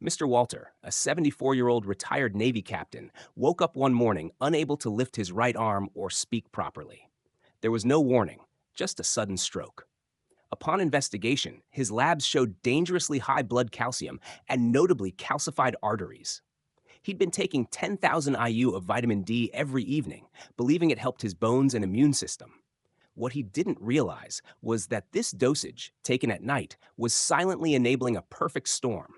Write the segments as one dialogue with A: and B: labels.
A: Mr. Walter, a 74-year-old retired Navy captain, woke up one morning unable to lift his right arm or speak properly. There was no warning, just a sudden stroke. Upon investigation, his labs showed dangerously high blood calcium and notably calcified arteries. He'd been taking 10,000 IU of vitamin D every evening, believing it helped his bones and immune system. What he didn't realize was that this dosage, taken at night, was silently enabling a perfect storm: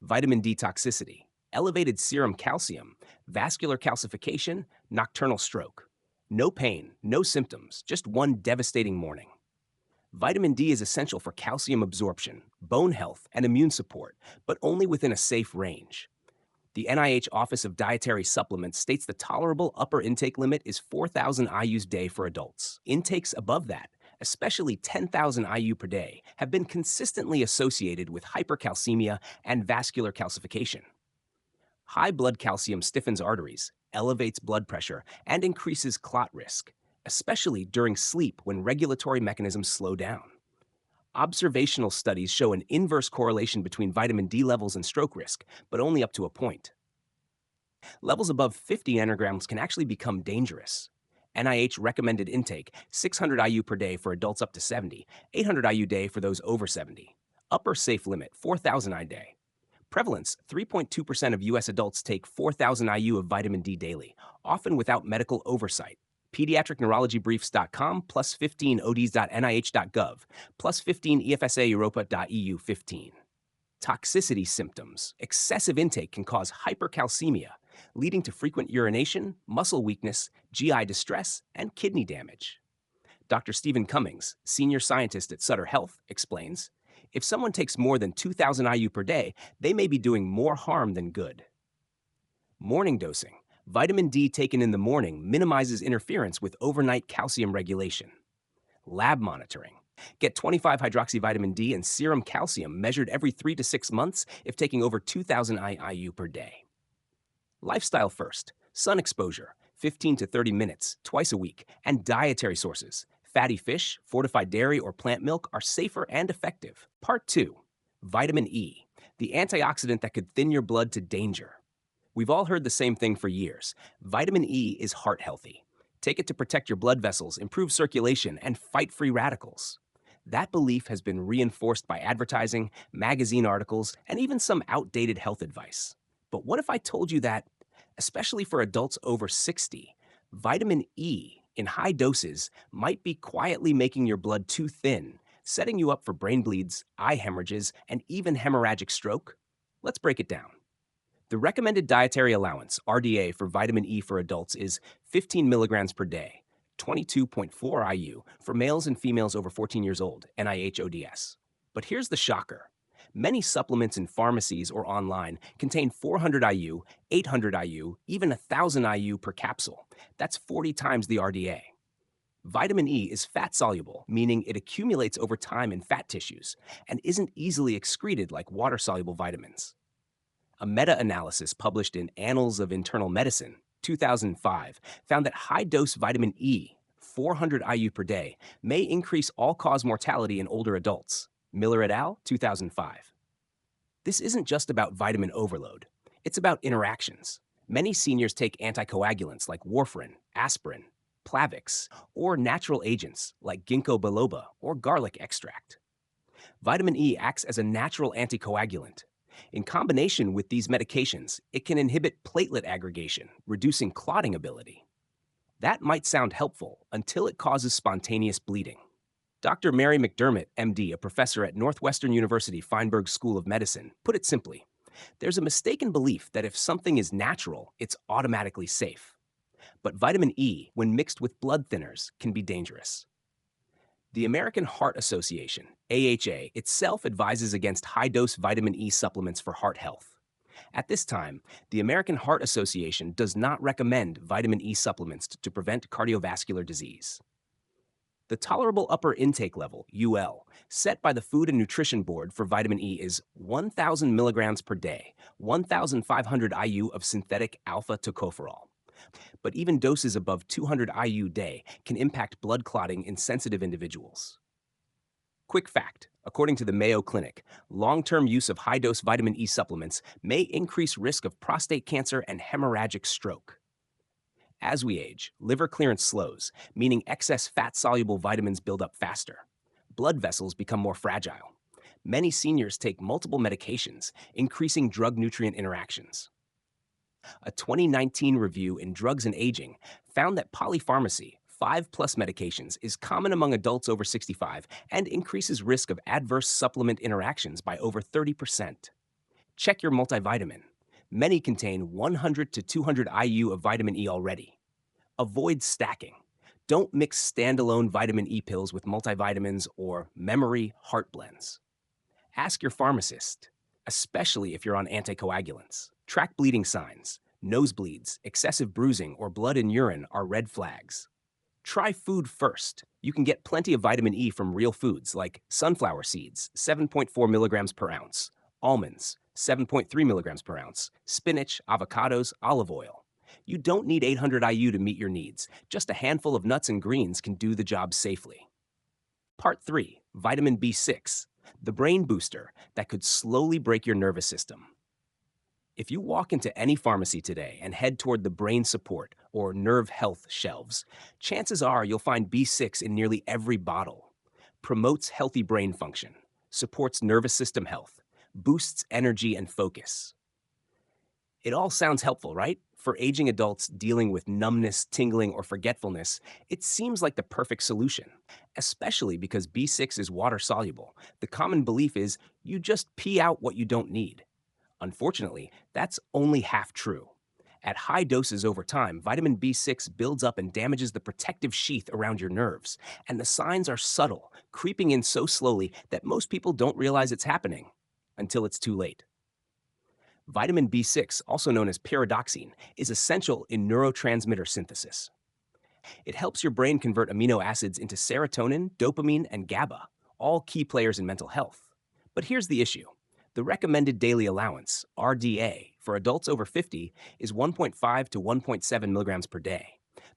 A: vitamin D toxicity, elevated serum calcium, vascular calcification, nocturnal stroke. No pain, no symptoms, just one devastating morning. Vitamin D is essential for calcium absorption, bone health, and immune support, but only within a safe range. The NIH Office of Dietary Supplements states the tolerable upper intake limit is 4,000 IU's day for adults. Intakes above that, especially 10,000 IU per day, have been consistently associated with hypercalcemia and vascular calcification. High blood calcium stiffens arteries, elevates blood pressure, and increases clot risk, especially during sleep when regulatory mechanisms slow down. Observational studies show an inverse correlation between vitamin D levels and stroke risk, but only up to a point. Levels above 50 nanograms can actually become dangerous. NIH recommended intake 600 IU per day for adults up to 70, 800 IU day for those over 70. Upper safe limit 4,000 IU day. Prevalence: 3.2% of US adults take 4,000 IU of vitamin D daily, often without medical oversight. Pediatricneurologybriefs.com plus 15 ods.nih.gov plus 15 efsaeuropa.eu 15. Toxicity symptoms: excessive intake can cause hypercalcemia, leading to frequent urination, muscle weakness, GI distress, and kidney damage. Dr. Stephen Cummings, senior scientist at Sutter Health, explains, if someone takes more than 2,000 IU per day, they may be doing more harm than good. Morning dosing: vitamin D taken in the morning minimizes interference with overnight calcium regulation. Lab monitoring: get 25-hydroxyvitamin D and serum calcium measured every 3 to 6 months if taking over 2,000 IU per day. Lifestyle first: sun exposure, 15 to 30 minutes, twice a week, and dietary sources. Fatty fish, fortified dairy, or plant milk are safer and effective. Part 2. Vitamin E, the antioxidant that could thin your blood to danger. We've all heard the same thing for years. Vitamin E is heart healthy. Take it to protect your blood vessels, improve circulation, and fight free radicals. That belief has been reinforced by advertising, magazine articles, and even some outdated health advice. But what if I told you that, especially for adults over 60, vitamin E in high doses might be quietly making your blood too thin, setting you up for brain bleeds, eye hemorrhages, and even hemorrhagic stroke? Let's break it down. The recommended dietary allowance, RDA, for vitamin E for adults is 15 milligrams per day, 22.4 IU for males and females over 14 years old, NIH ODS. But here's the shocker. Many supplements in pharmacies or online contain 400 IU, 800 IU, even 1,000 IU per capsule. That's 40 times the RDA. Vitamin E is fat-soluble, meaning it accumulates over time in fat tissues and isn't easily excreted like water-soluble vitamins. A meta-analysis published in Annals of Internal Medicine, 2005, found that high-dose vitamin E, 400 IU per day, may increase all-cause mortality in older adults. Miller et al., 2005. This isn't just about vitamin overload. It's about interactions. Many seniors take anticoagulants like warfarin, aspirin, Plavix, or natural agents like ginkgo biloba or garlic extract. Vitamin E acts as a natural anticoagulant. In combination with these medications, it can inhibit platelet aggregation, reducing clotting ability. That might sound helpful until it causes spontaneous bleeding. Dr. Mary McDermott, MD, a professor at Northwestern University Feinberg School of Medicine, put it simply: there's a mistaken belief that if something is natural, it's automatically safe. But vitamin E, when mixed with blood thinners, can be dangerous. The American Heart Association, AHA, itself advises against high-dose vitamin E supplements for heart health. At this time, the American Heart Association does not recommend vitamin E supplements to prevent cardiovascular disease. The tolerable upper intake level, UL, set by the Food and Nutrition Board for vitamin E is 1,000 milligrams per day, 1,500 IU of synthetic alpha tocopherol. But even doses above 200 IU day can impact blood clotting in sensitive individuals. Quick fact: According to the Mayo Clinic, long-term use of high-dose vitamin E supplements may increase risk of prostate cancer and hemorrhagic stroke. As we age, liver clearance slows, meaning excess fat-soluble vitamins build up faster. Blood vessels become more fragile. Many seniors take multiple medications, increasing drug-nutrient interactions. A 2019 review in Drugs and Aging found that polypharmacy, 5+ medications, is common among adults over 65 and increases risk of adverse supplement interactions by over 30%. Check your multivitamin. Many contain 100 to 200 IU of vitamin E already. Avoid stacking. Don't mix standalone vitamin E pills with multivitamins or memory heart blends. Ask your pharmacist, especially if you're on anticoagulants. Track bleeding signs. Nosebleeds, excessive bruising, or blood in urine are red flags. Try food first. You can get plenty of vitamin E from real foods like sunflower seeds, 7.4 milligrams per ounce, almonds, 7.3 milligrams per ounce, spinach, avocados, olive oil. You don't need 800 IU to meet your needs. Just a handful of nuts and greens can do the job safely. Part 3, Vitamin B6, the brain booster that could slowly break your nervous system. If you walk into any pharmacy today and head toward the brain support or nerve health shelves, chances are you'll find B6 in nearly every bottle. Promotes healthy brain function, supports nervous system health, boosts energy and focus. It all sounds helpful, right? For aging adults dealing with numbness, tingling, or forgetfulness, it seems like the perfect solution, especially because B6 is water soluble. The common belief is you just pee out what you don't need. Unfortunately, that's only half true. At high doses over time, vitamin B6 builds up and damages the protective sheath around your nerves, and the signs are subtle, creeping in so slowly that most people don't realize it's happening until it's too late. Vitamin B6, also known as pyridoxine, is essential in neurotransmitter synthesis. It helps your brain convert amino acids into serotonin, dopamine, and GABA, all key players in mental health. But here's the issue. The recommended daily allowance, RDA, for adults over 50 is 1.5 to 1.7 milligrams per day.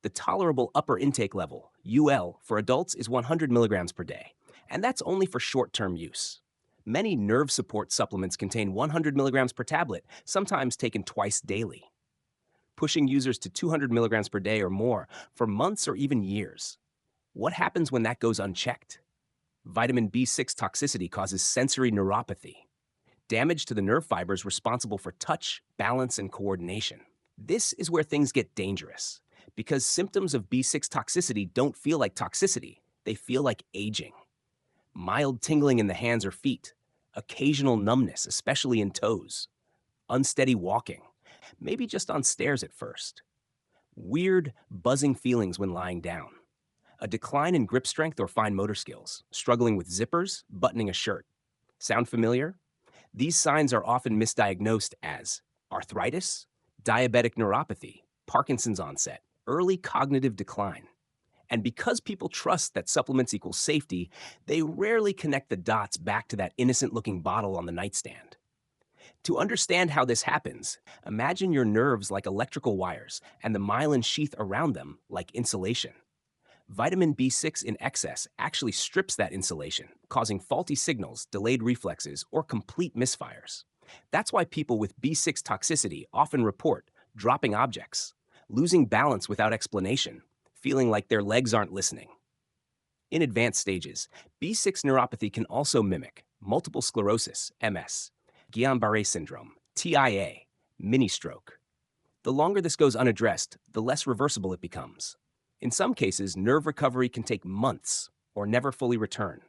A: The tolerable upper intake level, UL, for adults is 100 milligrams per day, and that's only for short-term use. Many nerve support supplements contain 100 milligrams per tablet, sometimes taken twice daily, pushing users to 200 milligrams per day or more for months or even years. What happens when that goes unchecked? Vitamin B6 toxicity causes sensory neuropathy, damage to the nerve fibers responsible for touch, balance, and coordination. This is where things get dangerous, because symptoms of B6 toxicity don't feel like toxicity, they feel like aging. Mild tingling in the hands or feet, occasional numbness, especially in toes, unsteady walking, maybe just on stairs at first, weird, buzzing feelings when lying down, a decline in grip strength or fine motor skills, struggling with zippers, buttoning a shirt. Sound familiar? These signs are often misdiagnosed as arthritis, diabetic neuropathy, Parkinson's onset, early cognitive decline. And because people trust that supplements equal safety, they rarely connect the dots back to that innocent-looking bottle on the nightstand. To understand how this happens, imagine your nerves like electrical wires and the myelin sheath around them like insulation. Vitamin B6 in excess actually strips that insulation, causing faulty signals, delayed reflexes, or complete misfires. That's why people with B6 toxicity often report dropping objects, losing balance without explanation, feeling like their legs aren't listening. In advanced stages, B6 neuropathy can also mimic multiple sclerosis, MS, Guillain-Barré syndrome, TIA, mini-stroke. The longer this goes unaddressed, the less reversible it becomes. In some cases, nerve recovery can take months or never fully return.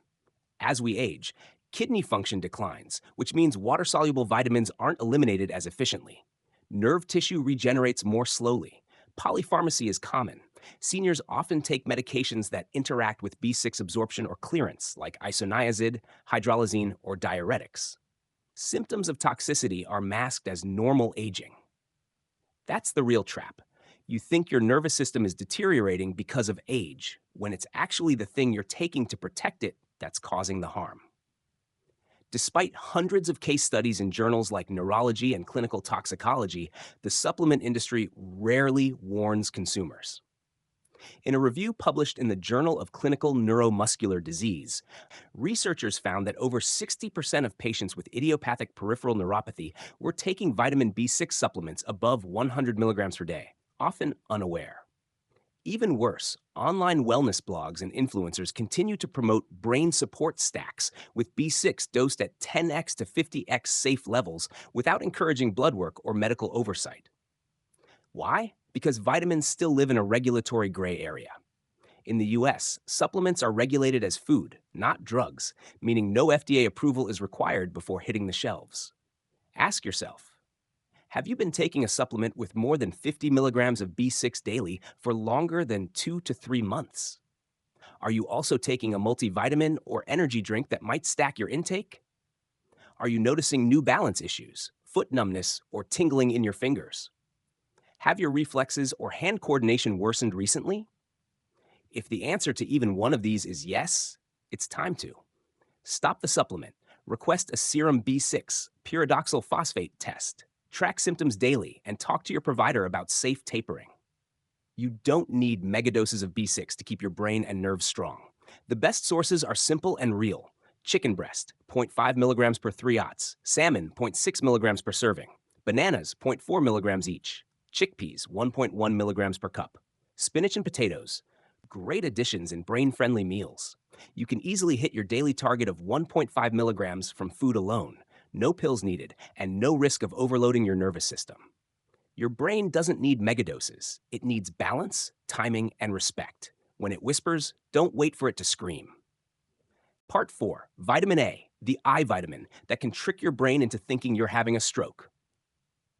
A: As we age, kidney function declines, which means water-soluble vitamins aren't eliminated as efficiently. Nerve tissue regenerates more slowly. Polypharmacy is common. Seniors often take medications that interact with B6 absorption or clearance, like isoniazid, hydralazine, or diuretics. Symptoms of toxicity are masked as normal aging. That's the real trap. You think your nervous system is deteriorating because of age, when it's actually the thing you're taking to protect it that's causing the harm. Despite hundreds of case studies in journals like Neurology and Clinical Toxicology, the supplement industry rarely warns consumers. In a review published in the Journal of Clinical Neuromuscular Disease, researchers found that over 60% of patients with idiopathic peripheral neuropathy were taking vitamin B6 supplements above 100 milligrams per day, often unaware. Even worse, online wellness blogs and influencers continue to promote brain support stacks with B6 dosed at 10x to 50x safe levels without encouraging blood work or medical oversight. Why? Because vitamins still live in a regulatory gray area. In the US, supplements are regulated as food, not drugs, meaning no FDA approval is required before hitting the shelves. Ask yourself, have you been taking a supplement with more than 50 milligrams of B6 daily for longer than 2 to 3 months? Are you also taking a multivitamin or energy drink that might stack your intake? Are you noticing new balance issues, foot numbness, or tingling in your fingers? Have your reflexes or hand coordination worsened recently? If the answer to even one of these is yes, it's time to stop the supplement, request a serum B6 pyridoxal phosphate test, track symptoms daily, and talk to your provider about safe tapering. You don't need megadoses of B6 to keep your brain and nerves strong. The best sources are simple and real. Chicken breast, zero point 0.5 milligrams per 3 ounce, salmon, zero point 0.6 milligrams per serving, bananas, zero point 0.4 milligrams each, chickpeas, 1.1 milligrams per cup, spinach and potatoes, great additions in brain-friendly meals. You can easily hit your daily target of 1.5 milligrams from food alone, no pills needed, and no risk of overloading your nervous system. Your brain doesn't need megadoses. It needs balance, timing, and respect. When it whispers, don't wait for it to scream. Part 4, Vitamin A, the eye vitamin that can trick your brain into thinking you're having a stroke.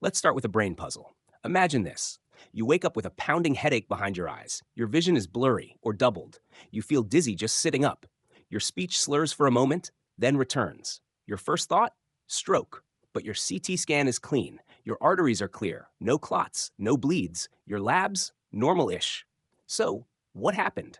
A: Let's start with a brain puzzle. Imagine this. You wake up with a pounding headache behind your eyes. Your vision is blurry or doubled. You feel dizzy just sitting up. Your speech slurs for a moment, then returns. Your first thought? Stroke. But your CT scan is clean. Your arteries are clear. No clots, no bleeds. Your labs? Normal-ish. So, what happened?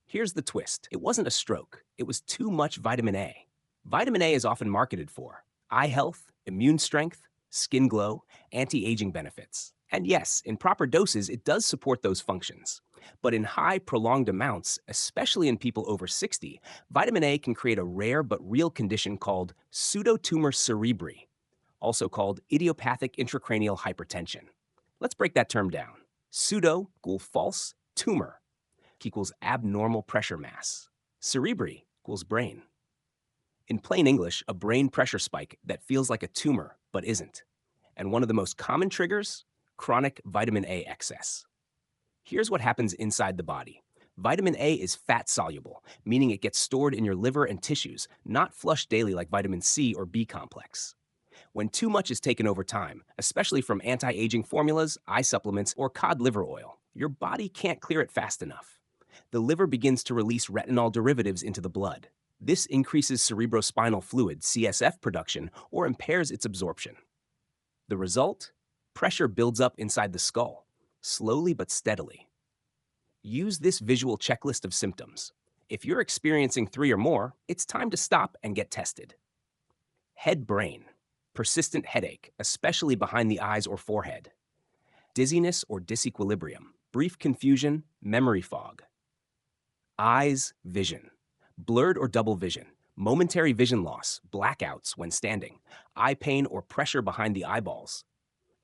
A: Here's the twist. It wasn't a stroke. It was too much vitamin A. Vitamin A is often marketed for eye health, immune strength, skin glow, anti-aging benefits. And yes, in proper doses, it does support those functions. But in high, prolonged amounts, especially in people over 60, vitamin A can create a rare but real condition called pseudotumor cerebri, also called idiopathic intracranial hypertension. Let's break that term down. Pseudo equals false, tumor equals abnormal pressure mass. Cerebri equals brain. In plain English, a brain pressure spike that feels like a tumor but isn't. And one of the most common triggers? Chronic vitamin A excess. Here's what happens inside the body. Vitamin A is fat soluble, meaning it gets stored in your liver and tissues, not flushed daily like vitamin C or B complex. When too much is taken over time, especially from anti-aging formulas, eye supplements, or cod liver oil, your body can't clear it fast enough. The liver begins to release retinol derivatives into the blood. This increases cerebrospinal fluid, CSF production, or impairs its absorption. The result? Pressure builds up inside the skull, slowly but steadily. Use this visual checklist of symptoms. If you're experiencing 3 or more, it's time to stop and get tested. Head brain. Persistent headache, especially behind the eyes or forehead. Dizziness or disequilibrium. Brief confusion, memory fog. Eyes, vision. Blurred or double vision. Momentary vision loss, blackouts when standing. Eye pain or pressure behind the eyeballs.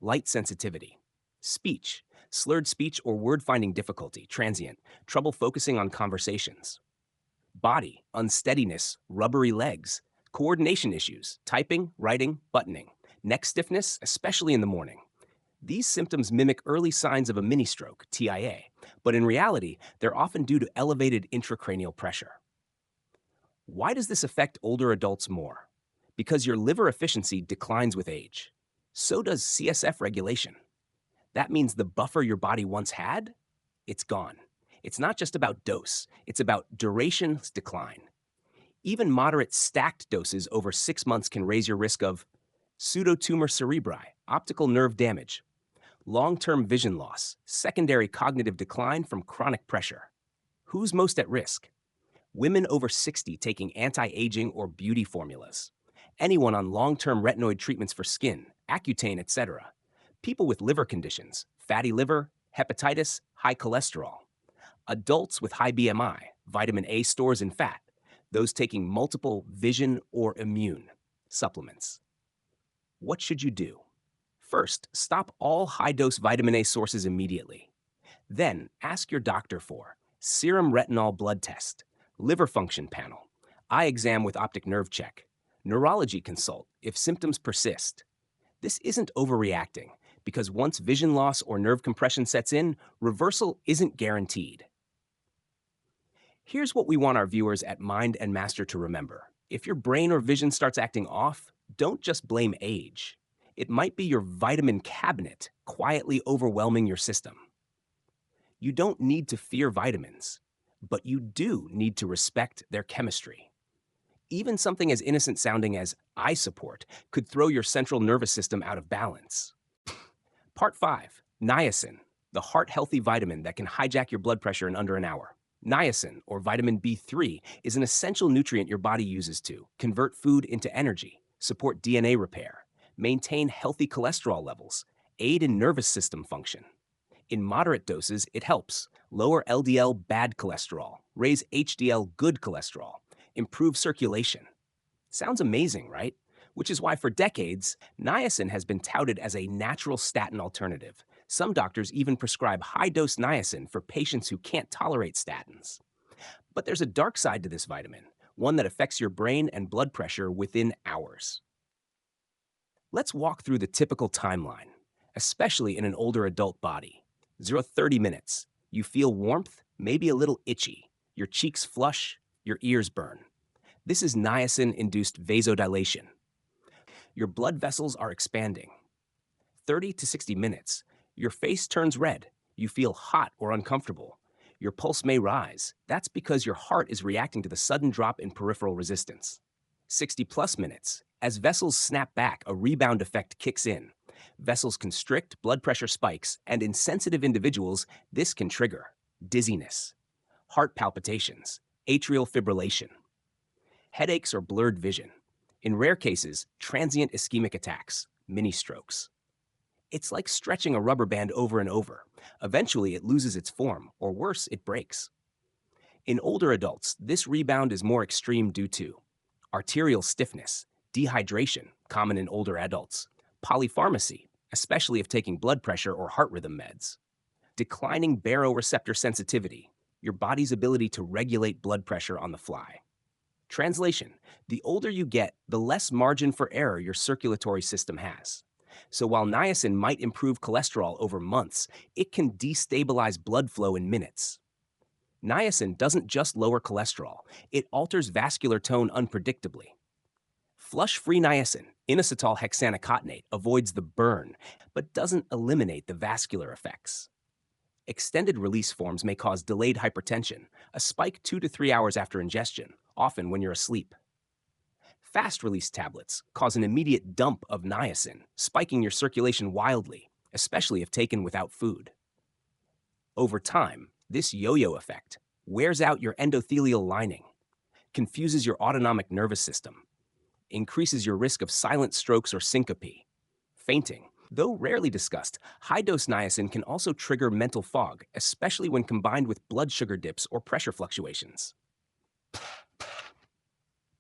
A: Light sensitivity. Speech. Slurred speech or word-finding difficulty, transient. Trouble focusing on conversations. Body. Unsteadiness, rubbery legs. Coordination issues, typing, writing, buttoning. Neck stiffness, especially in the morning. These symptoms mimic early signs of a mini-stroke, TIA, but in reality, they're often due to elevated intracranial pressure. Why does this affect older adults more? Because your liver efficiency declines with age. So does CSF regulation. That means the buffer your body once had, it's gone. It's not just about dose, it's about duration's decline. Even moderate stacked doses over 6 months can raise your risk of pseudotumor cerebri, optical nerve damage, long-term vision loss, secondary cognitive decline from chronic pressure. Who's most at risk? Women over 60 taking anti-aging or beauty formulas. Anyone on long-term retinoid treatments for skin, Accutane, etc. People with liver conditions, fatty liver, hepatitis, high cholesterol. Adults with high BMI, vitamin A stores in fat, those taking multiple vision or immune supplements. What should you do? First, stop all high dose vitamin A sources immediately. Then, ask your doctor for serum retinol blood test, liver function panel, eye exam with optic nerve check, neurology consult if symptoms persist. This isn't overreacting because once vision loss or nerve compression sets in, reversal isn't guaranteed. Here's what we want our viewers at Mind and Master to remember. If your brain or vision starts acting off, don't just blame age. It might be your vitamin cabinet quietly overwhelming your system. You don't need to fear vitamins, but you do need to respect their chemistry. Even something as innocent sounding as eye support could throw your central nervous system out of balance. Part 5, Niacin, the heart-healthy vitamin that can hijack your blood pressure in under an hour. Niacin, or vitamin B3, is an essential nutrient your body uses to convert food into energy, support DNA repair, maintain healthy cholesterol levels, aid in nervous system function. In moderate doses, it helps lower LDL bad cholesterol, raise HDL good cholesterol, improve circulation. Sounds amazing, right? Which is why for decades, niacin has been touted as a natural statin alternative. Some doctors even prescribe high-dose niacin for patients who can't tolerate statins. But there's a dark side to this vitamin, one that affects your brain and blood pressure within hours. Let's walk through the typical timeline, especially in an older adult body. 0 to 30 minutes. You feel warmth, maybe a little itchy. Your cheeks flush, your ears burn. This is niacin-induced vasodilation. Your blood vessels are expanding. 30 to 60 minutes. Your face turns red. You feel hot or uncomfortable. Your pulse may rise. That's because your heart is reacting to the sudden drop in peripheral resistance. 60 plus minutes. As vessels snap back, a rebound effect kicks in. Vessels constrict, blood pressure spikes, and in sensitive individuals, this can trigger dizziness, heart palpitations, atrial fibrillation, headaches or blurred vision. In rare cases, transient ischemic attacks, mini strokes. It's like stretching a rubber band over and over. Eventually, it loses its form, or worse, it breaks. In older adults, this rebound is more extreme due to arterial stiffness, dehydration, common in older adults, polypharmacy, especially if taking blood pressure or heart rhythm meds, declining baroreceptor sensitivity, your body's ability to regulate blood pressure on the fly. Translation: the older you get, the less margin for error your circulatory system has. So while niacin might improve cholesterol over months, it can destabilize blood flow in minutes. Niacin doesn't just lower cholesterol, it alters vascular tone unpredictably. Flush-free niacin, inositol hexanocatenate, avoids the burn, but doesn't eliminate the vascular effects. Extended release forms may cause delayed hypertension, a spike 2 to 3 hours after ingestion, often when you're asleep. Fast-release tablets cause an immediate dump of niacin, spiking your circulation wildly, especially if taken without food. Over time, this yo-yo effect wears out your endothelial lining, confuses your autonomic nervous system, increases your risk of silent strokes or syncope, fainting. Though rarely discussed, high-dose niacin can also trigger mental fog, especially when combined with blood sugar dips or pressure fluctuations.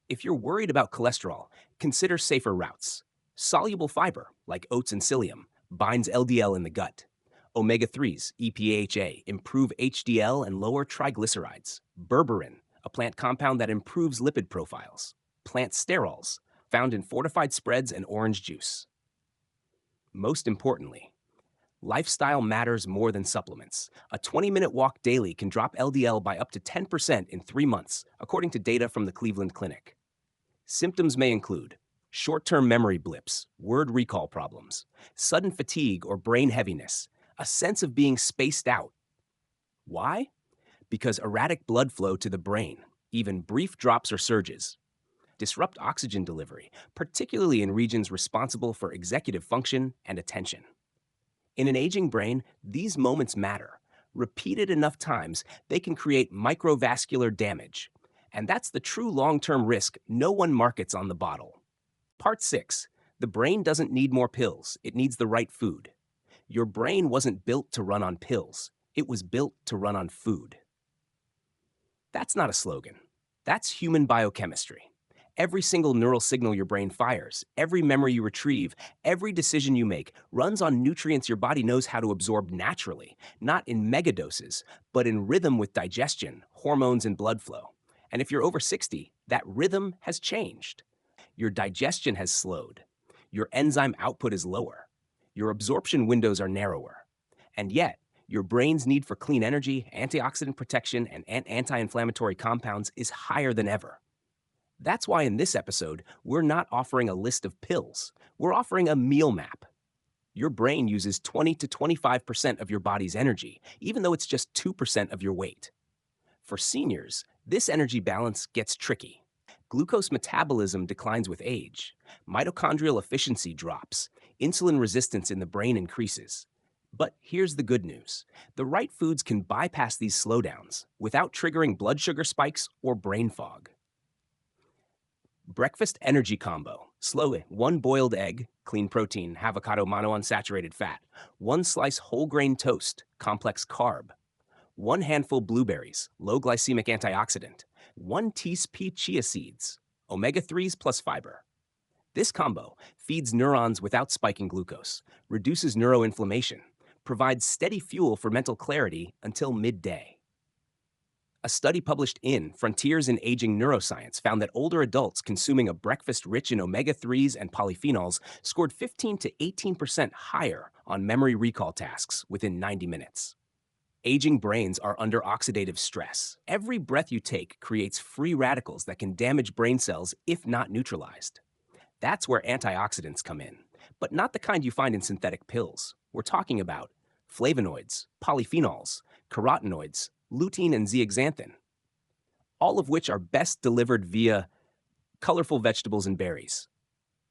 A: If you're worried about cholesterol, consider safer routes. Soluble fiber, like oats and psyllium, binds LDL in the gut. Omega-3s, EPAHA, improve HDL and lower triglycerides. Berberin, a plant compound that improves lipid profiles. Plant sterols, found in fortified spreads and orange juice. Most importantly, lifestyle matters more than supplements. A 20-minute walk daily can drop LDL by up to 10% in 3 months, according to data from the Cleveland Clinic. Symptoms may include short-term memory blips, word recall problems, sudden fatigue or brain heaviness, a sense of being spaced out. Why? Because erratic blood flow to the brain, even brief drops or surges, disrupt oxygen delivery, particularly in regions responsible for executive function and attention. In an aging brain, these moments matter. Repeated enough times, they can create microvascular damage. And that's the true long-term risk no one markets on the bottle. Part 6. The brain doesn't need more pills. It needs the right food. Your brain wasn't built to run on pills. It was built to run on food. That's not a slogan. That's human biochemistry. Every single neural signal your brain fires, every memory you retrieve, every decision you make runs on nutrients your body knows how to absorb naturally, not in megadoses, but in rhythm with digestion, hormones, and blood flow. And if you're over 60, that rhythm has changed. Your digestion has slowed. Your enzyme output is lower. Your absorption windows are narrower. And yet, your brain's need for clean energy, antioxidant protection, and anti inflammatory compounds is higher than ever. That's why in this episode, we're not offering a list of pills. We're offering a meal map. Your brain uses 20 to 25% of your body's energy, even though it's just 2% of your weight. For seniors, this energy balance gets tricky. Glucose metabolism declines with age, mitochondrial efficiency drops, insulin resistance in the brain increases. But here's the good news. The right foods can bypass these slowdowns without triggering blood sugar spikes or brain fog. Breakfast energy combo. Slowly, 1 boiled egg, clean protein, avocado monounsaturated fat, 1 slice whole grain toast, complex carb, 1 handful blueberries, low glycemic antioxidant, 1 teaspoon chia seeds, omega-3s plus fiber. This combo feeds neurons without spiking glucose, reduces neuroinflammation, provides steady fuel for mental clarity until midday. A study published in Frontiers in Aging Neuroscience found that older adults consuming a breakfast rich in omega-3s and polyphenols scored 15 to 18% higher on memory recall tasks within 90 minutes. Aging brains are under oxidative stress. Every breath you take creates free radicals that can damage brain cells if not neutralized. That's where antioxidants come in, but not the kind you find in synthetic pills. We're talking about flavonoids, polyphenols, carotenoids, lutein, and zeaxanthin, all of which are best delivered via colorful vegetables and berries.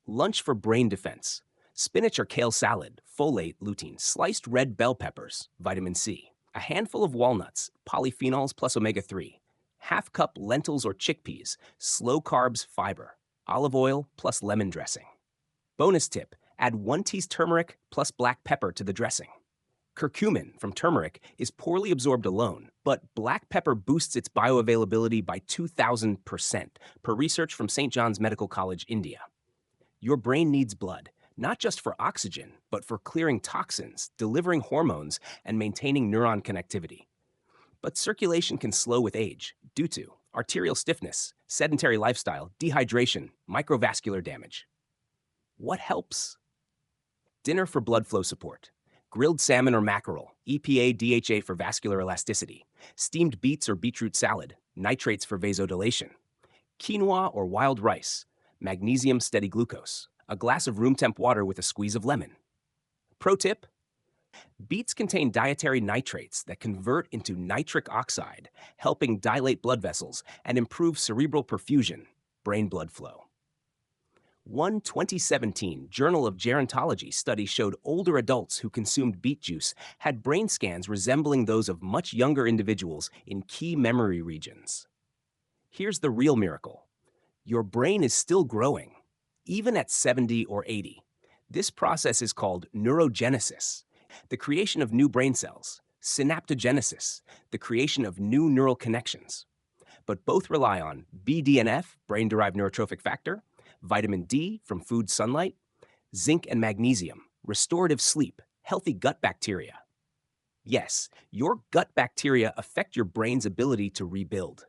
A: Lunch for brain defense. Spinach or kale salad, folate, lutein, sliced red bell peppers, vitamin C, a handful of walnuts, polyphenols plus omega-3, half cup lentils or chickpeas, slow carbs, fiber, olive oil plus lemon dressing. Bonus tip, add 1 teaspoon turmeric plus black pepper to the dressing. Curcumin from turmeric is poorly absorbed alone, but black pepper boosts its bioavailability by 2,000% per research from St. John's Medical College, India. Your brain needs blood, not just for oxygen, but for clearing toxins, delivering hormones, and maintaining neuron connectivity. But circulation can slow with age due to arterial stiffness, sedentary lifestyle, dehydration, microvascular damage. What helps? Dinner for blood flow support. Grilled salmon or mackerel, EPA, DHA for vascular elasticity. Steamed beets or beetroot salad, nitrates for vasodilation. Quinoa or wild rice, magnesium, steady glucose. A glass of room temp water with a squeeze of lemon. Pro tip, beets contain dietary nitrates that convert into nitric oxide, helping dilate blood vessels and improve cerebral perfusion, brain blood flow. One 2017 Journal of Gerontology study showed older adults who consumed beet juice had brain scans resembling those of much younger individuals in key memory regions. Here's the real miracle. Your brain is still growing, even at 70 or 80. This process is called neurogenesis, the creation of new brain cells, synaptogenesis, the creation of new neural connections. But both rely on BDNF, brain-derived neurotrophic factor, vitamin D from food sunlight, zinc and magnesium, restorative sleep, healthy gut bacteria. Yes, your gut bacteria affect your brain's ability to rebuild.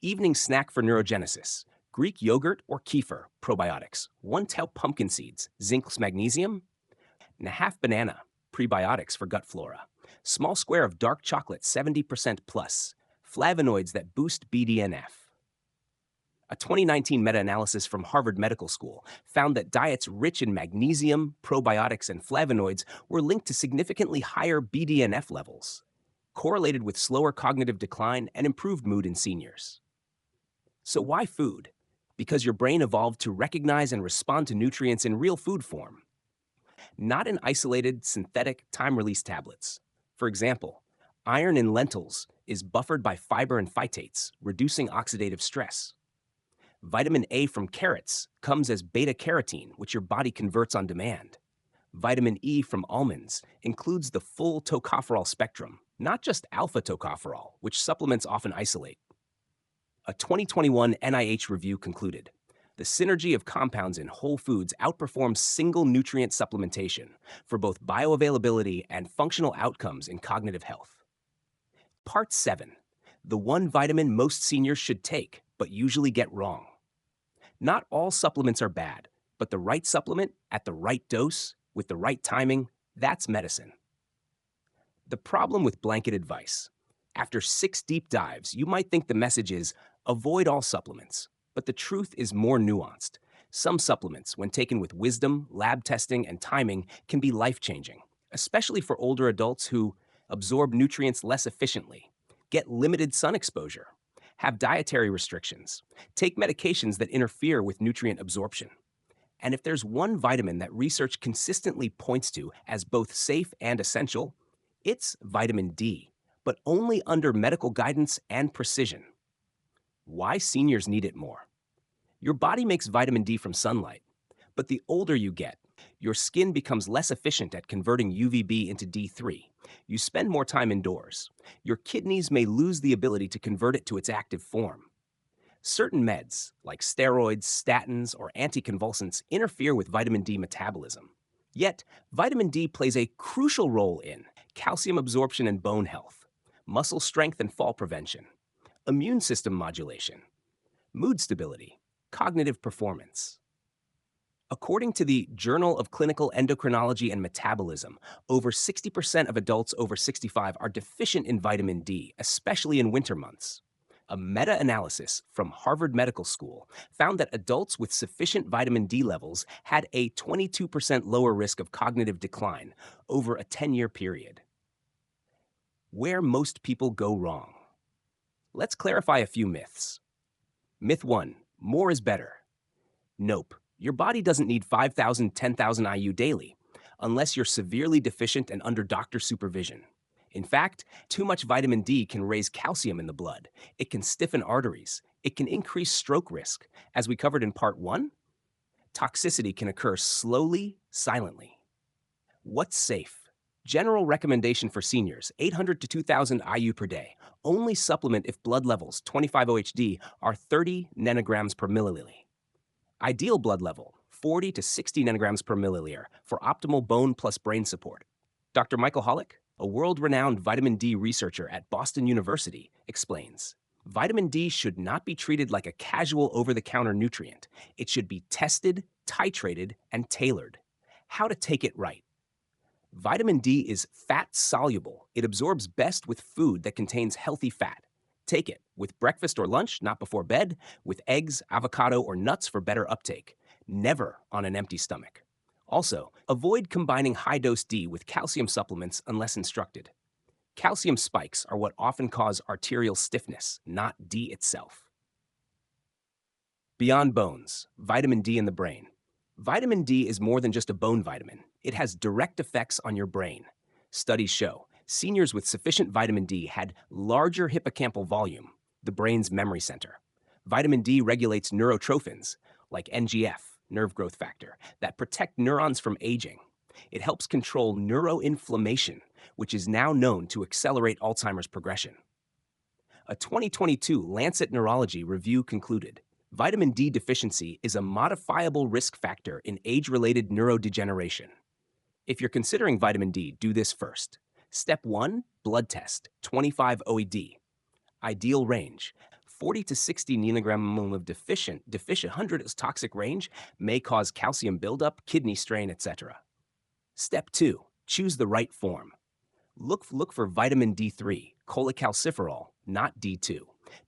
A: Evening snack for neurogenesis. Greek yogurt or kefir, probiotics. 1 cup pumpkin seeds, zinc plus magnesium. And a half banana, prebiotics for gut flora. Small square of dark chocolate, 70% plus. Flavonoids that boost BDNF. A 2019 meta-analysis from Harvard Medical School found that diets rich in magnesium, probiotics, and flavonoids were linked to significantly higher BDNF levels, correlated with slower cognitive decline and improved mood in seniors. So why food? Because your brain evolved to recognize and respond to nutrients in real food form, not in isolated, synthetic, time-release tablets. For example, iron in lentils is buffered by fiber and phytates, reducing oxidative stress. Vitamin A from carrots comes as beta-carotene, which your body converts on demand. Vitamin E from almonds includes the full tocopherol spectrum, not just alpha tocopherol, which supplements often isolate. A 2021 NIH review concluded the synergy of compounds in whole foods outperforms single nutrient supplementation for both bioavailability and functional outcomes in cognitive health. Part 7. The one vitamin most seniors should take, but usually get wrong. Not all supplements are bad, but the right supplement at the right dose, with the right timing, that's medicine. The problem with blanket advice. After 6 deep dives, you might think the message is avoid all supplements, but the truth is more nuanced. Some supplements, when taken with wisdom, lab testing, and timing, can be life-changing, especially for older adults who absorb nutrients less efficiently, get limited sun exposure, have dietary restrictions, take medications that interfere with nutrient absorption. And if there's one vitamin that research consistently points to as both safe and essential, it's vitamin D, but only under medical guidance and precision. Why seniors need it more? Your body makes vitamin D from sunlight, but the older you get, your skin becomes less efficient at converting UVB into D3. You spend more time indoors. Your kidneys may lose the ability to convert it to its active form. Certain meds, like steroids, statins, or anticonvulsants, interfere with vitamin D metabolism. Yet, vitamin D plays a crucial role in calcium absorption and bone health, muscle strength and fall prevention, immune system modulation, mood stability, cognitive performance. According to the Journal of Clinical Endocrinology and Metabolism, over 60% of adults over 65 are deficient in vitamin D, especially in winter months. A meta-analysis from Harvard Medical School found that adults with sufficient vitamin D levels had a 22% lower risk of cognitive decline over a 10-year period. Where most people go wrong. Let's clarify a few myths. Myth 1. More is better. Nope. Your body doesn't need 5,000, 10,000 IU daily, unless you're severely deficient and under doctor supervision. In fact, too much vitamin D can raise calcium in the blood. It can stiffen arteries. It can increase stroke risk. As we covered in Part 1, toxicity can occur slowly, silently. What's safe? General recommendation for seniors, 800 to 2,000 IU per day. Only supplement if blood levels, 25 OHD, are 30 nanograms per milliliter. Ideal blood level, 40 to 60 nanograms per milliliter for optimal bone plus brain support. Dr. Michael Hollick, a world-renowned vitamin D researcher at Boston University, explains, vitamin D should not be treated like a casual over-the-counter nutrient. It should be tested, titrated, and tailored. How to take it right. Vitamin D is fat-soluble. It absorbs best with food that contains healthy fat. Take it with breakfast or lunch, not before bed, with eggs, avocado, or nuts for better uptake. Never on an empty stomach. Also, avoid combining high-dose D with calcium supplements unless instructed. Calcium spikes are what often cause arterial stiffness, not D itself. Beyond bones, vitamin D in the brain. Vitamin D is more than just a bone vitamin. It has direct effects on your brain. Studies show seniors with sufficient vitamin D had larger hippocampal volume, the brain's memory center. Vitamin D regulates neurotrophins, like NGF, nerve growth factor, that protect neurons from aging. It helps control neuroinflammation, which is now known to accelerate Alzheimer's progression. A 2022 Lancet Neurology review concluded, vitamin D deficiency is a modifiable risk factor in age-related neurodegeneration. If you're considering vitamin D, do this first. Step 1, blood test, 25 OED. Ideal range, 40 to 60 nanograms of deficient 100 is toxic range, may cause calcium buildup, kidney strain, etc. Step 2, choose the right form. Look for vitamin D3, cholecalciferol, not D2.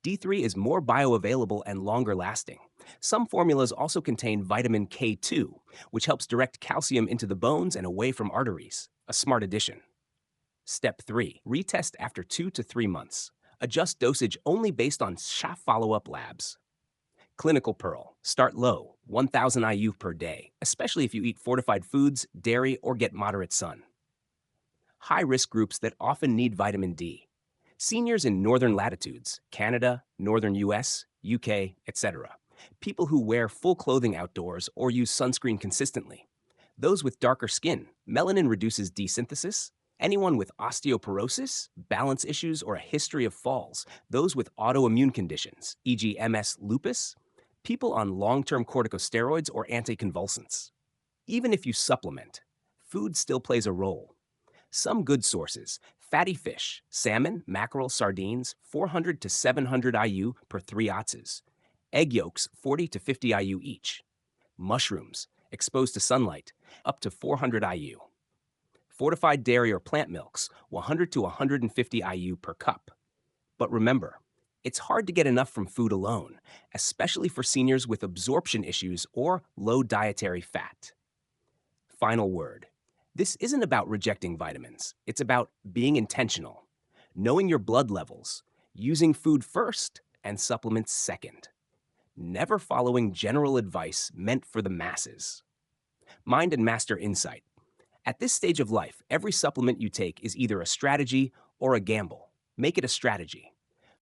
A: D3 is more bioavailable and longer lasting. Some formulas also contain vitamin K2, which helps direct calcium into the bones and away from arteries. A smart addition. Step 3. Retest after 2 to 3 months. Adjust dosage only based on follow-up labs. Clinical Pearl. Start low, 1,000 IU per day, especially if you eat fortified foods, dairy, or get moderate sun. High-risk groups that often need vitamin D. Seniors in northern latitudes, Canada, northern US, UK, etc. People who wear full clothing outdoors or use sunscreen consistently. Those with darker skin, melanin reduces D synthesis, Anyone with osteoporosis, balance issues, or a history of falls, those with autoimmune conditions, e.g., MS lupus, people on long term corticosteroids or anticonvulsants. Even if you supplement, food still plays a role. Some good sources: fatty fish, salmon, mackerel, sardines, 400 to 700 IU per 3 ounces. Egg yolks, 40 to 50 IU each. Mushrooms, exposed to sunlight, up to 400 IU. Fortified dairy or plant milks, 100 to 150 IU per cup. But remember, it's hard to get enough from food alone, especially for seniors with absorption issues or low dietary fat. Final word. This isn't about rejecting vitamins. It's about being intentional, knowing your blood levels, using food first and supplements second, never following general advice meant for the masses. Mind and master insight. At this stage of life, every supplement you take is either a strategy or a gamble. Make it a strategy.